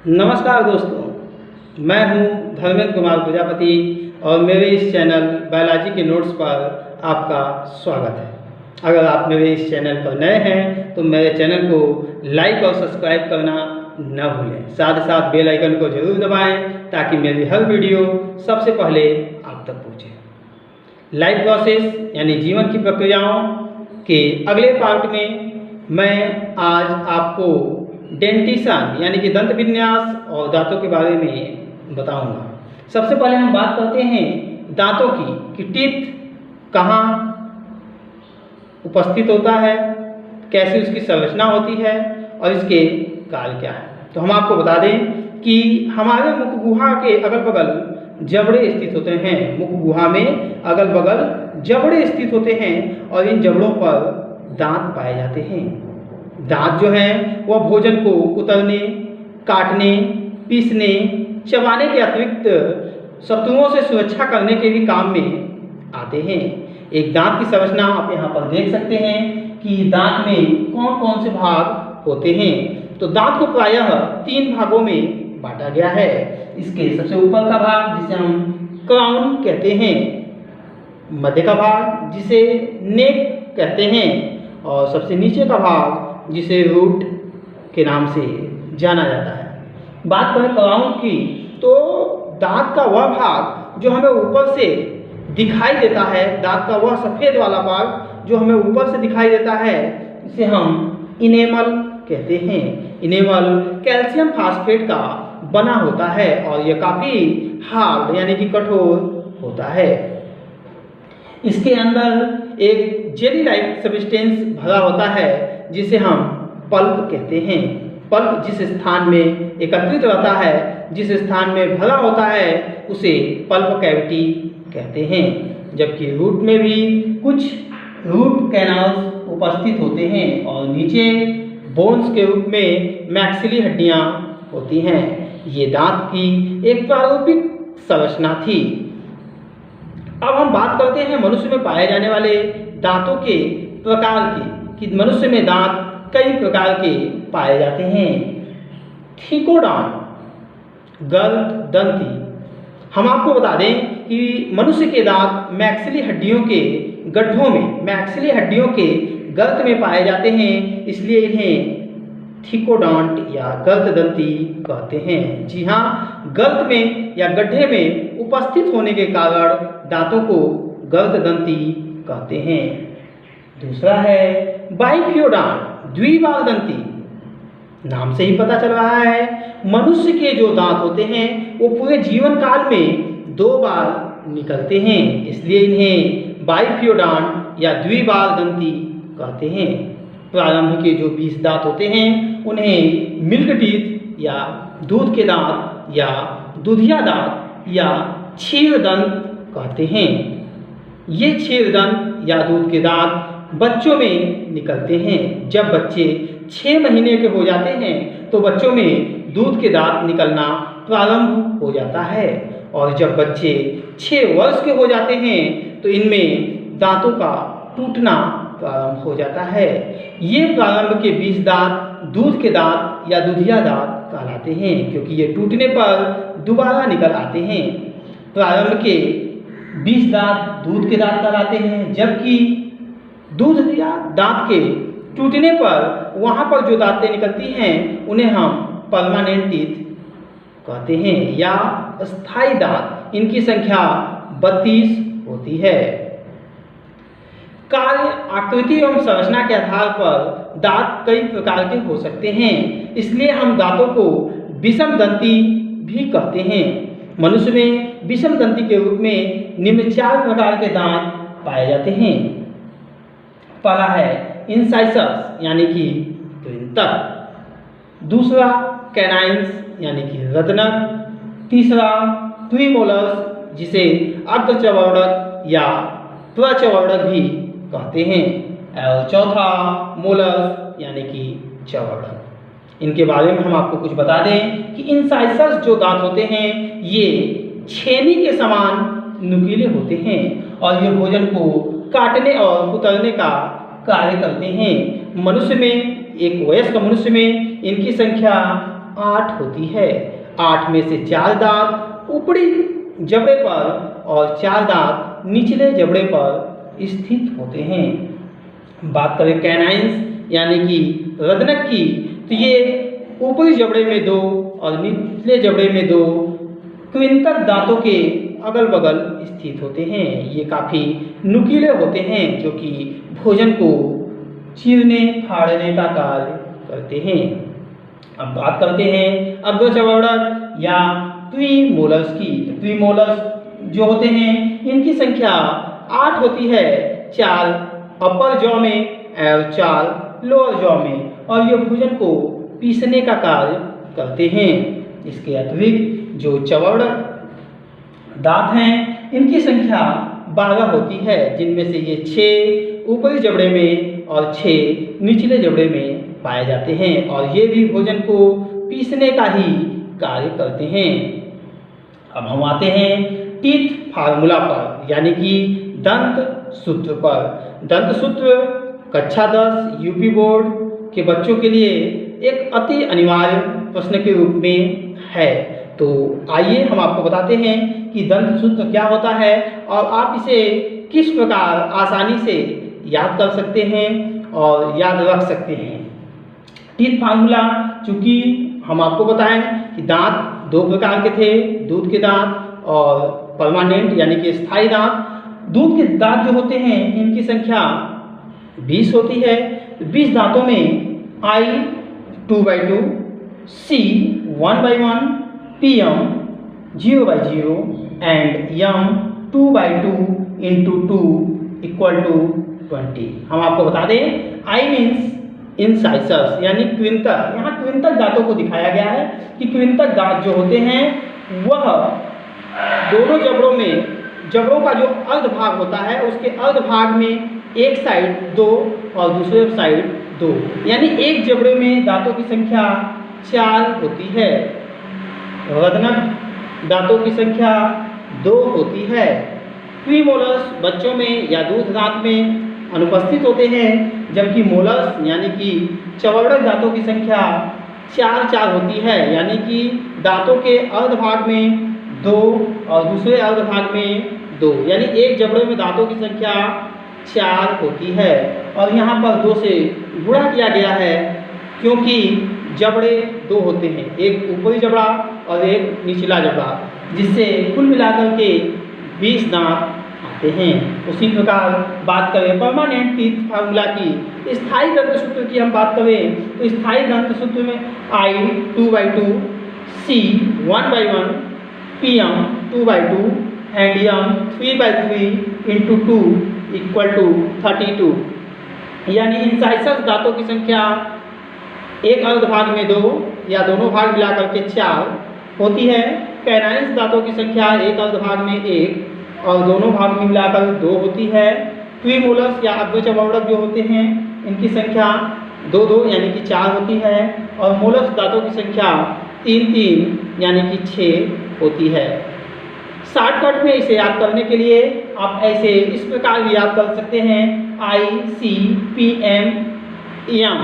नमस्कार दोस्तों, मैं हूं धर्मेंद्र कुमार प्रजापति और मेरे इस चैनल बायोलॉजी के नोट्स पर आपका स्वागत है। अगर आप मेरे इस चैनल पर नए हैं तो मेरे चैनल को लाइक और सब्सक्राइब करना न भूलें। साथ ही साथ बेल आइकन को जरूर दबाएं ताकि मेरी हर वीडियो सबसे पहले आप तक पहुंचे। लाइफ प्रोसेस यानी जीवन की प्रक्रियाओं के अगले पार्ट में मैं आज आपको डेंटिशन यानी कि दंत विन्यास और दांतों के बारे में बताऊंगा। सबसे पहले हम बात करते हैं दांतों की कि टीथ कहाँ उपस्थित होता है, कैसे उसकी संरचना होती है और इसके कार्य क्या है। तो हम आपको बता दें कि हमारे मुख गुहा के अगल बगल जबड़े स्थित होते हैं। मुख गुहा में अगल बगल जबड़े स्थित होते हैं और इन जबड़ों पर दांत पाए जाते हैं। दांत जो हैं वह भोजन को कुतरने, काटने, पीसने, चबाने के अतिरिक्त शत्रुओं से सुरक्षा करने के भी काम में आते हैं। एक दांत की संरचना आप यहाँ पर देख सकते हैं कि दांत में कौन कौन से भाग होते हैं। तो दांत को प्रायः 3 भागों में बांटा गया है। इसके सबसे ऊपर का भाग जिसे हम क्राउन कहते हैं, मध्य का भाग जिसे नेक कहते हैं और सबसे नीचे का भाग जिसे रूट के नाम से जाना जाता है। बात करें क्राउन की तो दांत का वह भाग जो हमें ऊपर से दिखाई देता है, दांत का वह सफ़ेद वाला भाग जो हमें ऊपर से दिखाई देता है, इसे हम इनेमल कहते हैं। इनेमल कैल्शियम फास्फेट का बना होता है और यह काफ़ी हार्ड यानी कि कठोर होता है। इसके अंदर एक जेली लाइक सब्सटेंस भरा होता है जिसे हम पल्प कहते हैं। पल्प जिस स्थान में एकत्रित रहता है, जिस स्थान में भरा होता है, उसे पल्प कैविटी कहते हैं। जबकि रूट में भी कुछ रूट कैनाल्स उपस्थित होते हैं और नीचे बोन्स के रूप में मैक्सिली हड्डियां होती हैं। ये दांत की एक प्रारूपिक संरचना थी। अब हम बात करते हैं मनुष्य में पाए जाने वाले दांतों के प्रकार की कि मनुष्य में दांत कई प्रकार के पाए जाते हैं। थिकोडॉन्ट, गर्द दंती। हम आपको बता दें कि मनुष्य के दांत मैक्सिली हड्डियों के गड्ढों में, मैक्सिली हड्डियों के गर्त में पाए जाते हैं, इसलिए इन्हें थिकोडॉन्ट या गर्द दंती कहते हैं। जी हाँ, गर्त में या गड्ढे में उपस्थित होने के कारण दांतों को गर्द दंती कहते हैं। दूसरा है बाइफियोडॉन्ट, द्विबार दंती। नाम से ही पता चल रहा है मनुष्य के जो दांत होते हैं वो पूरे जीवन काल में 2 बार निकलते हैं, इसलिए इन्हें बाइफियोडॉन्ट या द्विबार दंती कहते हैं। प्रारंभ के जो 20 दांत होते हैं उन्हें मिल्क टीथ या दूध के दांत या दूधिया दांत या क्षीर दंत कहते हैं। ये क्षीर दंत या दूध के दांत बच्चों में निकलते हैं। जब बच्चे 6 महीने के हो जाते हैं तो बच्चों में दूध के दांत निकलना प्रारंभ हो जाता है और जब बच्चे 6 वर्ष के हो जाते हैं तो इनमें दांतों का टूटना प्रारंभ हो जाता है। ये प्रारंभ के 20 दांत दूध के दांत या दूधिया दांत कहलाते हैं क्योंकि ये टूटने पर दोबारा निकल आते हैं। प्रारंभ के 20 दांत दूध के दांत कहलाते हैं, जबकि दूध या दांत के टूटने पर वहाँ पर जो दांतें निकलती हैं उन्हें हम परमानेंट टीथ कहते हैं या स्थायी दांत। इनकी संख्या 32 होती है। कार्य, आकृति एवं संरचना के आधार पर दांत कई प्रकार के हो सकते हैं, इसलिए हम दांतों को विषम दंती भी कहते हैं। मनुष्य में विषम दंती के रूप में निम्न 4 प्रकार के दांत पाए जाते हैं। पहला है इंसाइसर्स यानी कि कृंतक। दूसरा कैनाइन्स यानी कि रत्नक। तीसरा प्रीमोलर्स जिसे अर्धचवर्णक या प्रचवर्णक भी कहते हैं और चौथा मोलर्स यानी कि चवर्णक। इनके बारे में हम आपको कुछ बता दें कि इंसाइसर्स जो दांत होते हैं ये छेनी के समान नुकीले होते हैं और ये भोजन को काटने और कुतरने का कार्य करते हैं। मनुष्य में, एक वयस्क मनुष्य में इनकी संख्या 8 होती है। 8 में से 4 दांत ऊपरी जबड़े पर और 4 दांत निचले जबड़े पर स्थित होते हैं। बात करें कैनाइंस यानी कि रदनक की, तो ये ऊपरी जबड़े में 2 और निचले जबड़े में 2 क्विंतक दांतों के अगल बगल स्थित होते हैं। ये काफ़ी नुकीले होते हैं जो कि भोजन को चीरने फाड़ने का कार्य करते हैं। अब बात करते हैं अग्रचर्वणक या प्रीमोलर्स की। तो प्रीमोलर्स जो होते हैं इनकी संख्या 8 होती है, 4 अपर जॉ में और 4 लोअर जॉ में, और ये भोजन को पीसने का कार्य करते हैं। इसके अतिरिक्त जो चर्वणक दांत हैं इनकी संख्या 12 होती है, जिनमें से ये 6 ऊपरी जबड़े में और 6 निचले जबड़े में पाए जाते हैं, और ये भी भोजन को पीसने का ही कार्य करते हैं। अब हम आते हैं टीथ फार्मूला पर, यानी कि दंत सूत्र पर। दंत सूत्र कक्षा 10 यूपी बोर्ड के बच्चों के लिए एक अति अनिवार्य प्रश्न के रूप में है। तो आइए हम आपको बताते हैं कि दंत सूत्र क्या होता है और आप इसे किस प्रकार आसानी से याद कर सकते हैं और याद रख सकते हैं। टीथ फार्मूला, चूँकि हम आपको बताएं कि दांत 2 प्रकार के थे, दूध के दांत और परमानेंट यानी कि स्थायी दांत। दूध के दांत जो होते हैं इनकी संख्या 20 होती है। 20 दांतों में I 2/2, C 1/1, PM 0/0 and M 2/2 × 2 = 20। हम आपको बता दें I मीन्स इंसाइसर्स यानी क्विंतक। यहाँ क्विंतक दांतों को दिखाया गया है कि क्विंतक दांत जो होते हैं वह दोनों जबड़ों का जो अर्ध भाग होता है उसके अर्ध भाग में एक साइड 2 और दूसरे साइड 2, यानी एक जबड़े में दांतों की संख्या 4 होती है। रदनक दांतों की संख्या 2 होती है। प्रीमोलर्स बच्चों में या दूध दांत में अनुपस्थित होते हैं, जबकि मोलर्स यानी कि चर्वणक दांतों की संख्या 4 होती है, यानी कि दांतों के अर्ध भाग में 2 और दूसरे अर्ध भाग में 2, यानी एक जबड़े में दांतों की संख्या 4 होती है। और यहाँ पर 2 से गुणा किया गया है क्योंकि जबड़े 2 होते हैं, एक ऊपरी जबड़ा और एक निचला जबड़ा, जिससे कुल मिलाकर के 20 दांत आते हैं। उसी प्रकार बात करें परमानेंट टीथ फार्मूला की, स्थायी दंत सूत्र की हम बात करें तो स्थायी दंत सूत्र में I 2/2, C 1/1, PM 2/2 and M 3/3 × 2 = 32, यानी इंसाइसर्स दांतों की संख्या एक अर्ध भाग में 2 या दोनों भाग मिलाकर के 4 होती है। कैनाइंस दांतों की संख्या एक अर्ध भाग में 1 और दोनों भाग में मिलाकर 2 होती है। प्रीमोलर्स या अग्रचर्वणक जो होते हैं इनकी संख्या 2 यानी कि 4 होती है, और मोलर्स दांतों की संख्या 3 यानी कि 6 होती है। शॉर्टकट में इसे याद करने के लिए आप ऐसे इस प्रकार भी याद कर सकते हैं ICPM M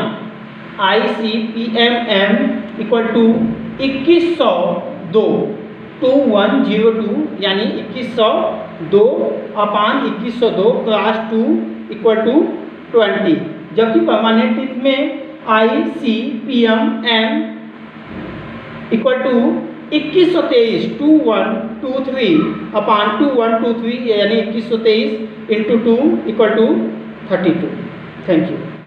ICPM = 2102 2102 यानी 2102/2102 × 2 = 20, जबकि परमानेंट टीथ में ICPM M = 2123 2123/2123 यानी 2123 × 2 = 32। Thank you.